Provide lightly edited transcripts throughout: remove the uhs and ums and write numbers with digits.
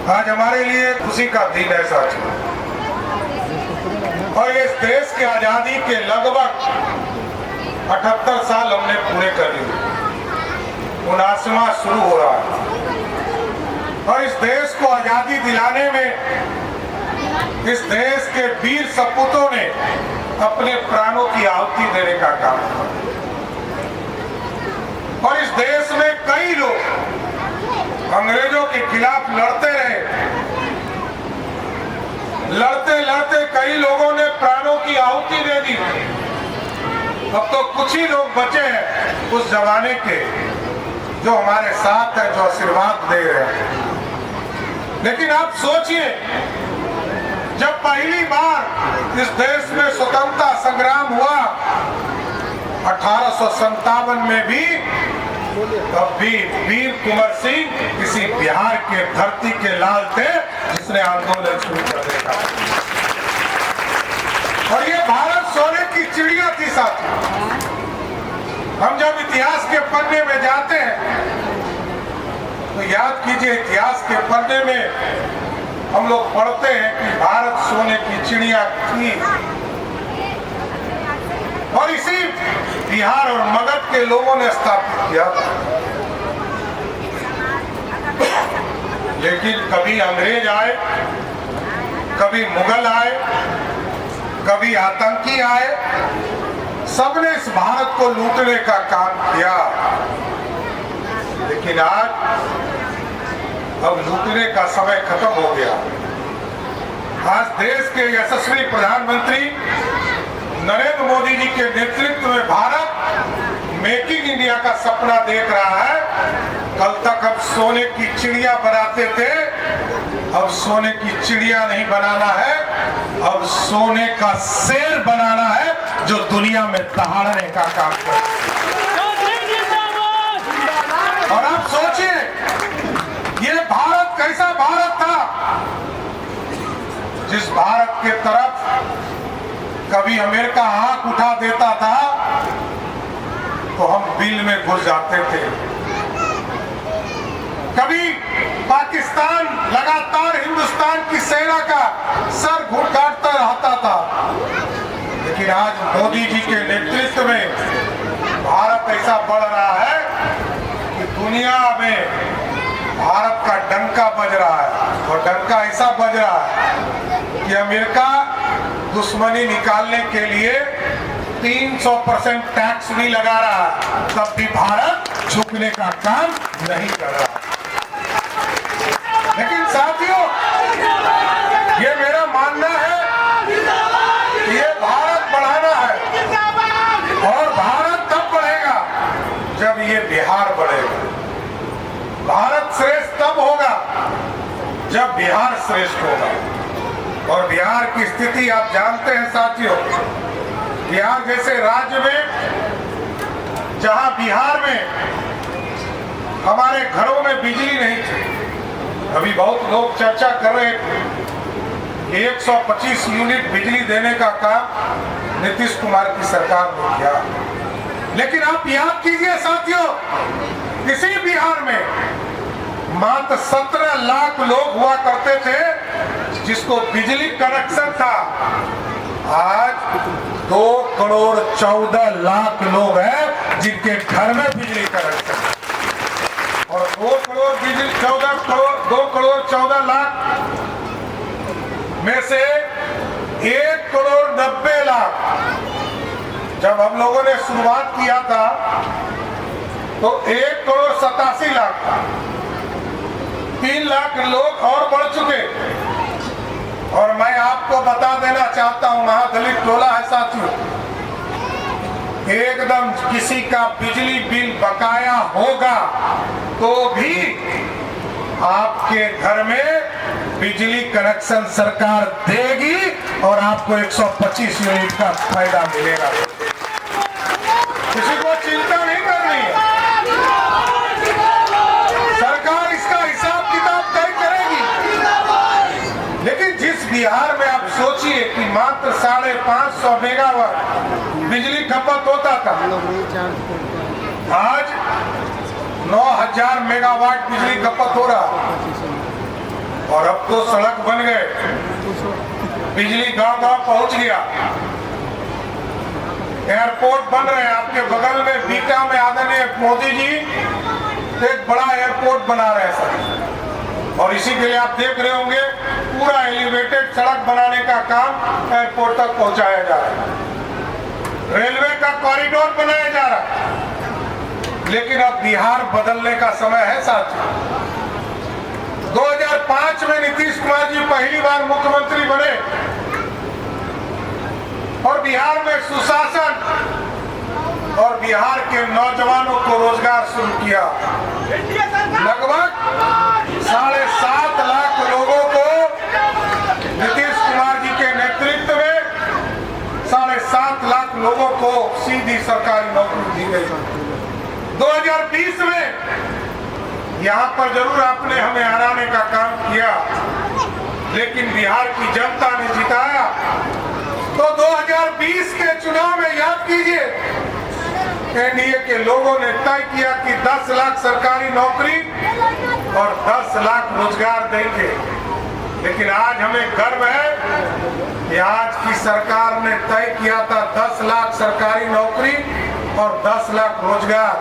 आज हमारे लिए खुशी का दिन है साथियों, और इस देश की आजादी के लगभग 78 साल हमने पूरे कर लिए। 79वां शुरू हो रहा है और इस देश को आजादी दिलाने में इस देश के वीर सपूतों ने अपने प्राणों की आहुति देने का काम किया। और इस देश में कई लोग अंग्रेजों के खिलाफ लड़ते रहे। लड़ते लड़ते कई लोगों ने प्राणों की आहुति दे दी। अब तो कुछ ही लोग बचे हैं उस जमाने के जो हमारे साथ है, जो आशीर्वाद दे रहे हैं। लेकिन आप सोचिए, जब पहली बार इस देश में स्वतंत्रता संग्राम हुआ 1857 में भी, तब भी वीर कुंवर सिंह किसी बिहार के धरती के लाल थे जिसने आंदोलन शुरू कर दिया। और ये भारत सोने की चिड़िया थी साथी। हम जब इतिहास के पन्ने में जाते हैं तो याद कीजिए, इतिहास के पन्ने में हम लोग पढ़ते हैं कि भारत सोने की चिड़िया थी। और इसी बिहार और मगध के लोगों ने स्थापित किया था। लेकिन कभी अंग्रेज आए, कभी मुगल आए, कभी आतंकी आए, सबने इस भारत को लूटने का काम किया। लेकिन आज अब लूटने का समय खत्म हो गया। आज देश के यशस्वी प्रधानमंत्री नरेंद्र मोदी जी के नेतृत्व में भारत मेकिंग इंडिया का सपना देख रहा है। कल तक हम सोने की चिड़िया बनाते थे, अब सोने की चिड़िया नहीं बनाना है, अब सोने का शेर बनाना है जो दुनिया में दहाड़ने का काम करे। और आप सोचिए, ये भारत कैसा भारत था जिस भारत के तरफ कभी अमेरिका आंख उठा देता था तो हम बिल में घुस जाते थे। कभी पाकिस्तान लगातार हिंदुस्तान की सेना का सर घुटकाटता रहता था। लेकिन आज मोदी जी के नेतृत्व में भारत ऐसा बढ़ रहा है कि दुनिया में भारत का डंका बज रहा है। और डंका ऐसा बज रहा है कि अमेरिका दुश्मनी निकालने के लिए 300% टैक्स भी लगा रहा है, तब भी भारत झुकने का काम नहीं कर रहा। लेकिन साथियों, ये मेरा मानना है कि ये भारत बढ़ाना है। और भारत तब बढ़ेगा जब ये बिहार बढ़ेगा। भारत श्रेष्ठ तब होगा जब बिहार श्रेष्ठ होगा। और बिहार की स्थिति आप जानते हैं साथियों। बिहार जैसे राज्य में, जहां बिहार में हमारे घरों में बिजली नहीं थी, अभी बहुत लोग चर्चा कर रहे थे कि 125 यूनिट बिजली देने का काम नीतीश कुमार की सरकार ने किया। लेकिन आप याद कीजिए साथियों, इसी बिहार में मात्र 17 लाख लोग हुआ करते थे जिसको बिजली कनेक्शन था। आज 2 करोड़ 14 लाख लोग हैं जिनके घर में बिजली कनेक्शन। और 2 करोड़ 14 लाख में से 1 करोड़ 90 लाख जब हम लोगों ने शुरुआत किया था तो 1 करोड़ 87 लाख था। 3 लाख लोग और बढ़ चुके। और मैं आपको बता देना चाहता हूं, महादलित टोला है साथियों, एकदम किसी का बिजली बिल बकाया होगा तो भी आपके घर में बिजली कनेक्शन सरकार देगी और आपको 125 यूनिट का फायदा मिलेगा। किसी को चिंता नहीं करनी है, सरकार इसका हिसाब किताब तय करेगी। लेकिन जिस बिहार में आप सोचिए कि मात्र 550 मेगावाट बिजली खपत होता था, आज 9000 मेगावाट बिजली खपत हो रहा। और अब तो सड़क बन गए, बिजली गांव-गांव पहुंच गया, एयरपोर्ट बन रहे हैं। आपके बगल में बीटा में आदरणीय मोदी जी एक बड़ा एयरपोर्ट बना रहे हैं सर, और इसी के लिए आप देख रहे होंगे पूरा एलिवेटेड सड़क बनाने का काम एयरपोर्ट तक पहुंचाया जा रहा है, रेलवे का कॉरिडोर बनाया जा रहा है। लेकिन अब बिहार बदलने का समय है साथियों। 2005 में नीतीश कुमार जी पहली बार मुख्यमंत्री बने और बिहार में सुशासन और बिहार के नौजवानों को रोजगार शुरू किया। लगभग 7.5 लाख लोगों को नीतीश कुमार जी के नेतृत्व में 7.5 लाख लोगों को सीधी सरकारी नौकरी दी गई। 2020 में यहाँ पर जरूर आपने हमें हराने का काम किया, लेकिन बिहार की जनता ने जिताया। तो 2020 के चुनाव में याद कीजिए, एनडीए के लोगों ने तय किया कि 10 लाख सरकारी नौकरी और 10 लाख रोजगार देंगे। लेकिन आज हमें गर्व है कि आज की सरकार ने तय किया था 10 लाख सरकारी नौकरी और 10 लाख रोजगार,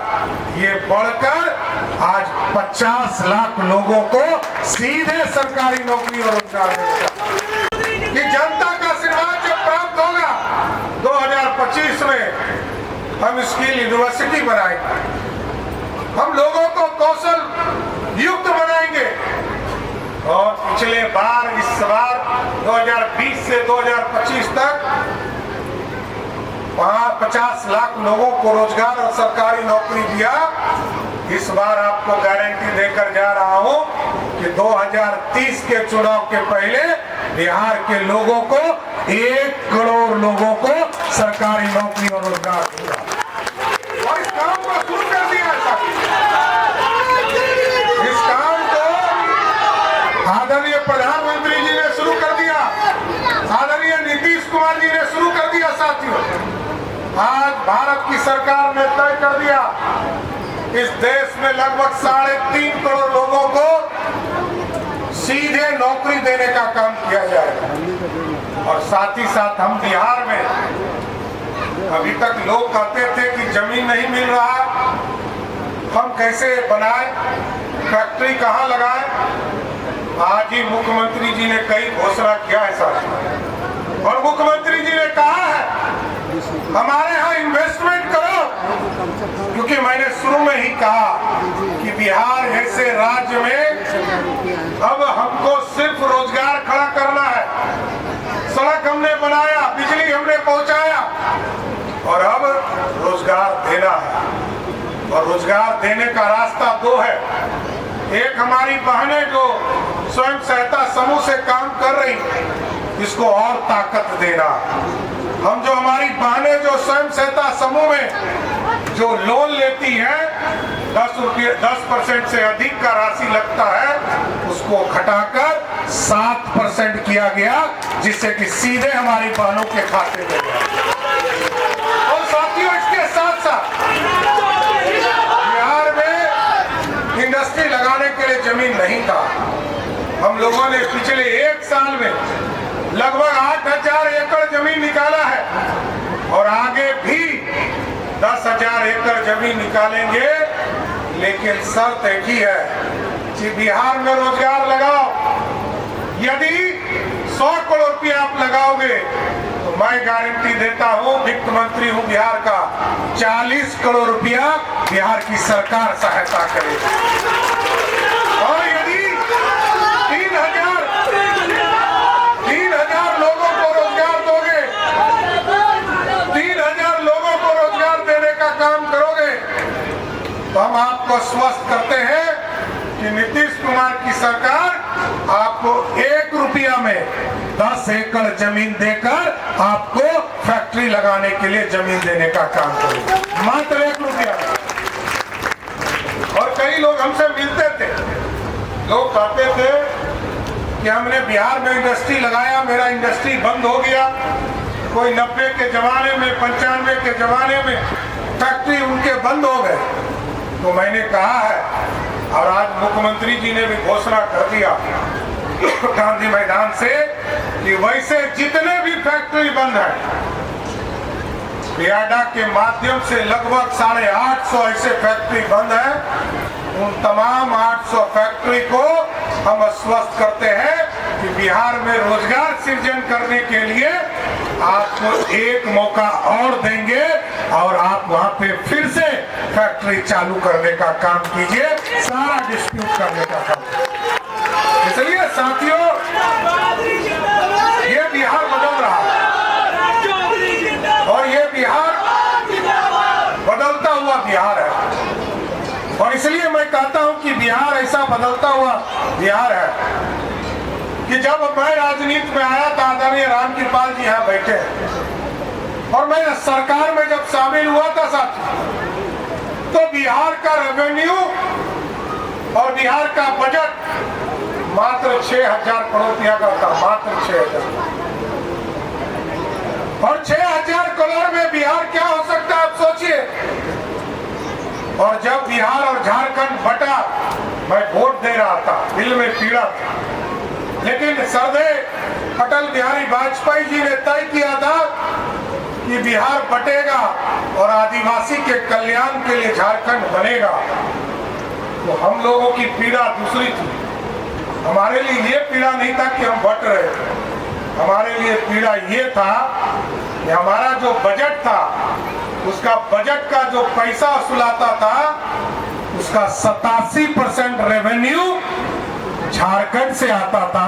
ये बढ़कर आज 50 लाख लोगों को सीधे सरकारी नौकरी और रोजगार मिलेगा। कि जनता का आशीर्वाद जब प्राप्त होगा 2025 में हम स्किल यूनिवर्सिटी बनाएंगे, हम लोगों को कौशल युक्त बनाएंगे। और पिछले बार इस बार 2020 से 2025 तक 50 लाख लोगों को रोजगार और सरकारी नौकरी दिया। इस बार आपको गारंटी देकर जा रहा हूं कि 2030 के चुनाव के पहले बिहार के लोगों को 1 करोड़ लोगों को सरकारी नौकरी और रोजगार दूंगा। और इस काम को शुरू कर दिया है। इस काम को आदरणीय प्रधानमंत्री जी ने शुरू कर दिया, आदरणीय नीतीश कुमार जी ने शुरू कर दिया। साथियों, आज भारत की सरकार ने तय कर दिया इस देश में लगभग 3.5 करोड़ लोगों को सीधे नौकरी देने का काम किया जाएगा। और साथ ही साथ हम बिहार में, अभी तक लोग कहते थे कि जमीन नहीं मिल रहा, हम कैसे बनाए, फैक्ट्री कहाँ लगाए। आज ही मुख्यमंत्री जी ने कई घोषणा किया है साथियों, और मुख्यमंत्री जी ने कहा है हमारे यहाँ इन्वेस्टमेंट करो, क्योंकि मैंने शुरू में ही कहा कि बिहार ऐसे राज्य में अब हमको सिर्फ रोजगार खड़ा करना है। सड़क हमने बनाया, बिजली हमने पहुंचाया, और अब रोजगार देना है। और रोजगार देने का रास्ता 2 है। एक, हमारी बहनें जो स्वयं सहायता समूह से काम कर रही, इसको और ताकत देना। हम जो हमारी बहनें जो स्वयं सहायता समूह में जो लोन लेती हैं, 10% से अधिक का राशि लगता है, उसको घटाकर 7% किया गया, जिससे कि सीधे हमारी बहनों के खाते में गया। और साथियों, इसके साथ साथ बिहार में इंडस्ट्री लगाने के लिए जमीन नहीं था। हम लोगों ने पिछले 1 साल में लगभग 8,000 एकड़ जमीन निकाला है, और आगे भी 10,000 एकड़ जमीन निकालेंगे। लेकिन शर्त एक ही है कि बिहार में रोजगार लगाओ। यदि 100 करोड़ रुपया आप लगाओगे तो मैं गारंटी देता हूं, वित्त मंत्री हूं बिहार का, 40 करोड़ रुपया बिहार की सरकार सहायता करेगी। और यदि 3,000 लोगों को रोजगार दोगे, 3,000 लोगों को रोजगार देने का काम करोगे, तो हम आपको स्वस्थ करते हैं कि नीतीश कुमार की सरकार आपको 1 रुपया में 10 एकड़ जमीन देकर आपको फैक्ट्री लगाने के लिए जमीन देने का काम करेगी, मात्र 1 रुपया। और कई लोग हमसे मिलते थे, लोग कहते थे कि हमने बिहार में इंडस्ट्री लगाया, मेरा इंडस्ट्री बंद हो गया। कोई 90 के जमाने में, 95 के जमाने में फैक्ट्री उनके बंद हो गए। तो मैंने कहा है, और आज मुख्यमंत्री जी ने भी घोषणा कर दिया, गांधी मैदान से कि वैसे जितने भी फैक्ट्री बंद है, बियाडा के माध्यम से लगभग 850 ऐसे फैक्ट्री बंद है, उन तमाम 800 फैक्ट्री को हम आश्वस्त करते हैं कि बिहार में रोजगार सृजन करने के लिए आपको एक मौका और देंगे और आप वहां पे फिर से फैक्ट्री चालू करने का काम कीजिए, सारा डिस्प्यूट करने का काम। इसलिए साथियों, ये बिहार बदल रहा है और ये बिहार बदलता हुआ बिहार है। और इसलिए मैं कहता हूं कि बिहार ऐसा बदलता हुआ बिहार है कि जब मैं राजनीति में आया था, आदरणीय रामकृपाल जी यहाँ बैठे हैं, और मैं सरकार में जब शामिल हुआ था साथी, तो बिहार का रेवेन्यू और बिहार का बजट मात्र 6,000 करोड़ रुपया का था, मात्र 6,000। और 6,000 करोड़ में बिहार क्या हो सकता है, आप सोचिए। और जब बिहार और झारखंड बटा, मैं वोट दे रहा था, दिल में पीड़ा था, लेकिन सरदेव अटल बिहारी वाजपेयी जी ने तय किया था कि बिहार बटेगा और आदिवासी के कल्याण के लिए झारखंड बनेगा। तो हम लोगों की पीड़ा दूसरी थी। हमारे लिए ये पीड़ा नहीं था कि हम बट रहे थे, हमारे लिए पीड़ा ये था कि हमारा जो बजट था, उसका बजट का जो पैसा वसूलाता था, उसका 87% रेवेन्यू झारखंड से आता था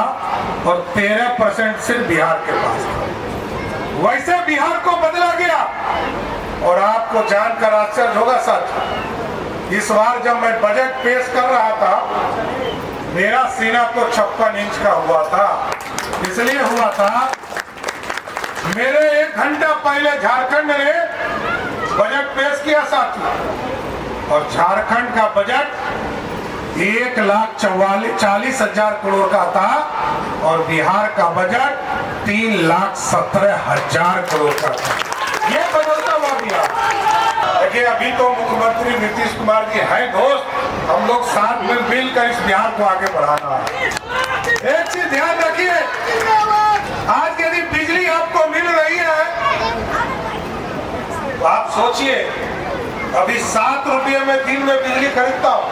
और 13% सिर्फ बिहार के पास था। वैसे बिहार को बदला गया। और आपको जानकर आश्चर्य होगा सच, इस बार जब मैं बजट पेश कर रहा था, मेरा सीना तो 56 इंच का हुआ था। इसलिए हुआ था, मेरे 1 घंटा पहले झारखंड ने बजट पेश किया साथी, और झारखंड का बजट 1,40,000 करोड़ का था और बिहार का बजट 3,17,000 करोड़ का था। ये बदलता हुआ बिहार। देखिए, अभी तो मुख्यमंत्री नीतीश कुमार जी हैं दोस्त, हम लोग साथ में मिलकर इस बिहार को आगे बढ़ाना है। एक चीज ध्यान रखिए, आज यदि बिजली आपको मिल रही है, तो आप सोचिए, अभी 7 रुपये में दिन में बिजली खरीदता हूं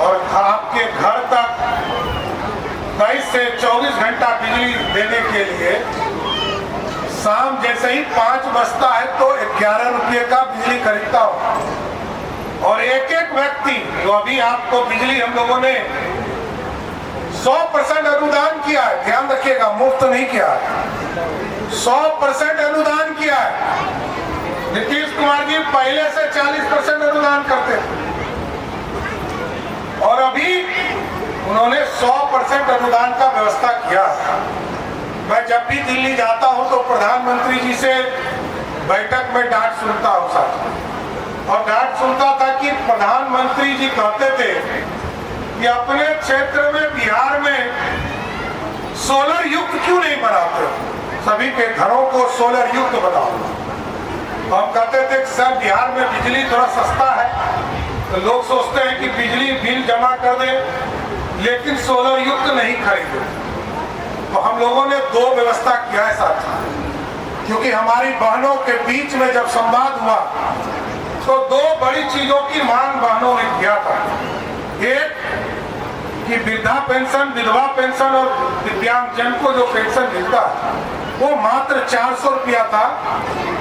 और आपके घर तक 22 से 24 घंटा बिजली देने के लिए शाम जैसे ही 5 बजता है तो 11 रुपये का बिजली खरीदता हूं। और एक एक व्यक्ति जो अभी आपको बिजली हम लोगों ने 100% अनुदान किया है, ध्यान रखिएगा, मुफ्त नहीं किया है, 100% अनुदान किया है। नीतीश कुमार जी पहले से 40% अनुदान करते थे और अभी उन्होंने 100% अनुदान का व्यवस्था किया। मैं जब भी दिल्ली जाता हूं तो प्रधानमंत्री जी से बैठक में डांट सुनता हूं साथ, और डांट सुनता था कि प्रधानमंत्री जी कहते थे कि अपने क्षेत्र में बिहार में सोलर युक्त क्यों नहीं बनाते, सभी के घरों को सोलर युक्त बनाओ। हम कहते थे कि सर, बिहार में बिजली थोड़ा सस्ता है, तो लोग सोचते हैं कि बिजली बिल जमा कर दें लेकिन सोलर युक्त नहीं खरीदे। तो हम लोगों ने 2 व्यवस्था किया है साथ, क्योंकि हमारी बहनों के बीच में जब संवाद हुआ तो 2 बड़ी चीजों की मांग बहनों ने किया था। एक कि वृद्धा पेंशन, विधवा पेंशन और दिव्यांगजन को जो पेंशन मिलता है वो मात्र 400 रुपया था,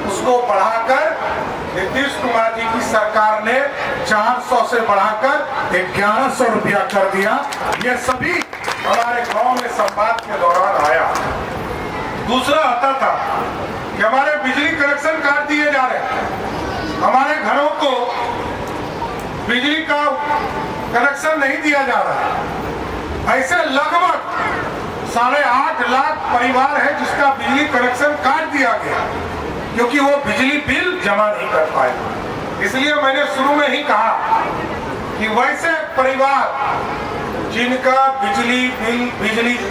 उसको बढ़ाकर नीतीश कुमार जी की सरकार ने 400 से बढ़ाकर 1100 रुपया कर दिया। ये सभी हमारे गांव में संवाद के दौरान आया। दूसरा आता था कि हमारे बिजली कनेक्शन काट दिए जा रहे हैं, हमारे घरों को बिजली का कनेक्शन नहीं दिया जा रहा है। ऐसे लगभग 8.5 लाख परिवार है जिसका बिजली कनेक्शन काट दिया गया क्योंकि वो बिजली बिल जमा नहीं कर पाए। इसलिए मैंने शुरू में ही कहा कि वैसे परिवार जिनका बिजली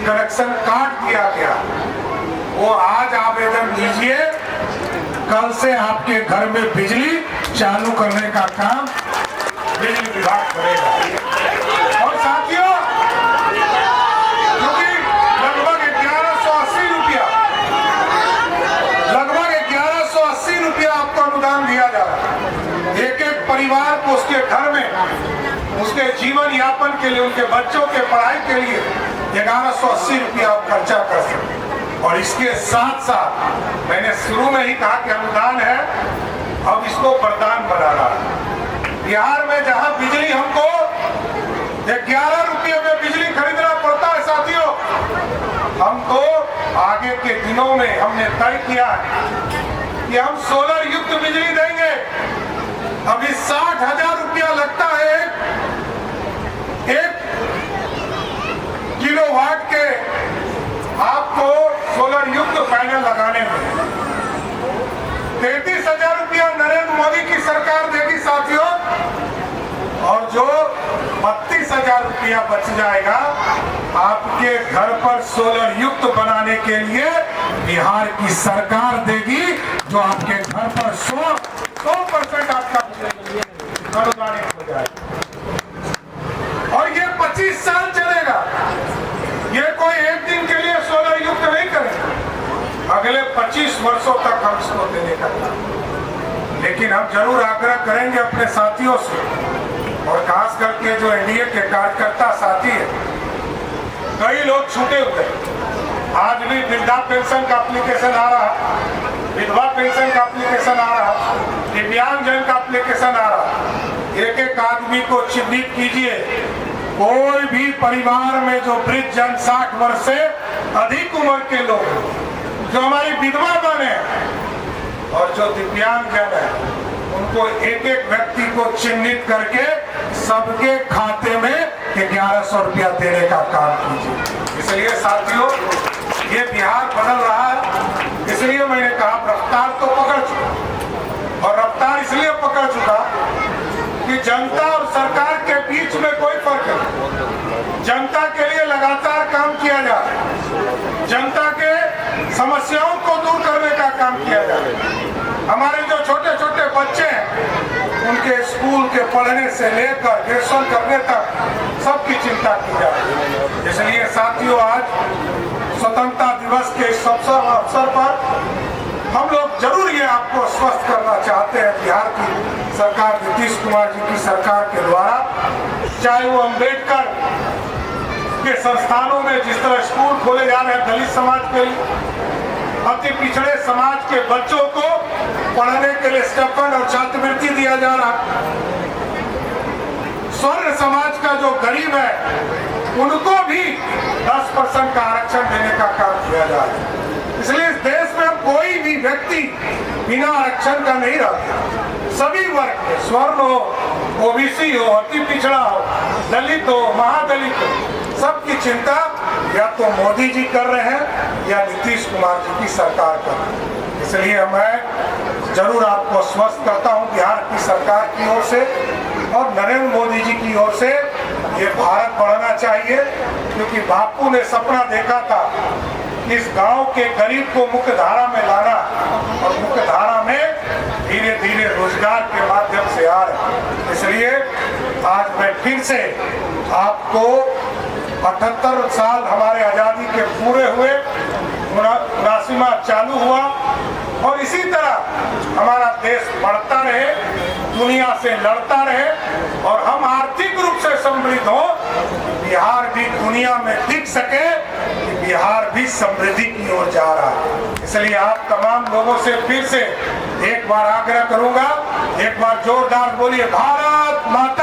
कनेक्शन काट दिया गया, वो आज आवेदन दीजिए, कल से आपके घर में बिजली चालू करने का काम बिजली विभाग करेगा। और साथियों, क्योंकि जीवन यापन के लिए, उनके बच्चों के पढ़ाई के लिए 1180 रुपया आप खर्चा कर सकते। और इसके साथ साथ मैंने शुरू में ही कहा कि अनुदान है, अब इसको वरदान बनाना है। बिहार में जहां बिजली हमको 11 रुपये में बिजली खरीदना पड़ता है साथियों, हमको आगे के दिनों में हमने तय किया है कि हम सोलर युक्त बिजली देंगे। अभी 60,000 रुपया लगता है एक किलोवाट के आपको सोलर युक्त पैनल लगाने में। 33,000 रुपया नरेंद्र मोदी की सरकार देगी साथियों, और जो 32,000 रुपया बच जाएगा आपके घर पर सोलर युक्त बनाने के लिए बिहार की सरकार देगी, जो आपके घर पर 100% आपका अनुदानित हो जाएगा। और ये 25 साल चलेगा। ये कोई एक दिन के लिए सोलर युक्त नहीं करेगा, अगले 25 वर्षों तक हम इसको देने का। लेकिन हम जरूर आग्रह करेंगे अपने साथियों से, और खास करके जो एनडीए के कार्यकर्ता साथी है, कई लोग छूटे हुए। आज भी वृद्धा पेंशन का एप्लीकेशन आ रहा, विधवा पेंशन का एप्लीकेशन आ रहा, दिव्यांगजन का एप्लीकेशन आ रहा। एक एक आदमी को चिन्हित कीजिए। कोई भी परिवार में जो वृद्ध जन 60 वर्ष से अधिक उम्र के लोग, जो हमारी विधवा बने और जो दिव्यांगजन है, उनको एक एक व्यक्ति को चिन्हित करके सबके खाते में 1100 रुपया देने का काम कीजिए। इसलिए साथियों, ये बिहार बदल रहा है। इसलिए मैंने कहा रफ्तार तो पकड़ चुका, और रफ्तार इसलिए पकड़ चुका कि जनता और सरकार के बीच में कोई फर्क नहीं। जनता के लिए लगातार काम किया जा रहा है, जनता के समस्याओं को दूर करने का काम किया जा रहा है। हमारे जो छोटे छोटे बच्चे हैं, उनके स्कूल के पढ़ने से लेकर ग्रेजुएशन करने तक सबकी चिंता की जा रही है। इसलिए साथियों, आज स्वतंत्रता दिवस के इस अवसर पर हम लोग जरूर ये आपको स्वस्थ करना चाहते हैं। बिहार की सरकार, नीतीश कुमार जी की सरकार के द्वारा, चाहे वो अम्बेडकर के संस्थानों में जिस तरह स्कूल खोले जा रहे हैं दलित समाज के लिए, अति पिछड़े समाज के बच्चों को पढ़ने के लिए स्टाइपेंड और छात्रवृत्ति दिया जा रहा, स्वर्ण समाज का जो गरीब है उनको भी 10% का आरक्षण देने का काम किया जा रहा है। इसलिए इस देश में कोई भी व्यक्ति बिना आरक्षण का नहीं रहता। सभी वर्ग के, स्वर्ण हो, ओबीसी हो, अति पिछड़ा हो, दलित हो, महादलित हो, सबकी चिंता या तो मोदी जी कर रहे हैं या नीतीश कुमार जी की सरकार कर रही है। इसलिए मैं जरूर आपको स्वस्थ करता हूं बिहार की सरकार की ओर से और नरेंद्र मोदी जी की ओर से। ये भारत बढ़ना चाहिए, क्योंकि बापू ने सपना देखा था इस गांव के गरीब को मुख्य धारा में लाना, और मुख्य धारा में धीरे धीरे रोजगार के माध्यम से आ रहे। इसलिए आज मैं फिर से आपको 78 साल हमारे आजादी के पूरे हुए, 79वां चालू हुआ, और इसी तरह हमारा देश बढ़ता रहे, दुनिया से लड़ता रहे, और हम आर्थिक रूप से समृद्ध हो, बिहार भी दुनिया में दिख सके कि बिहार भी समृद्धि की ओर जा रहा है। इसलिए आप तमाम लोगों से फिर से एक बार आग्रह करूंगा, एक बार जोरदार बोलिए भारत माता।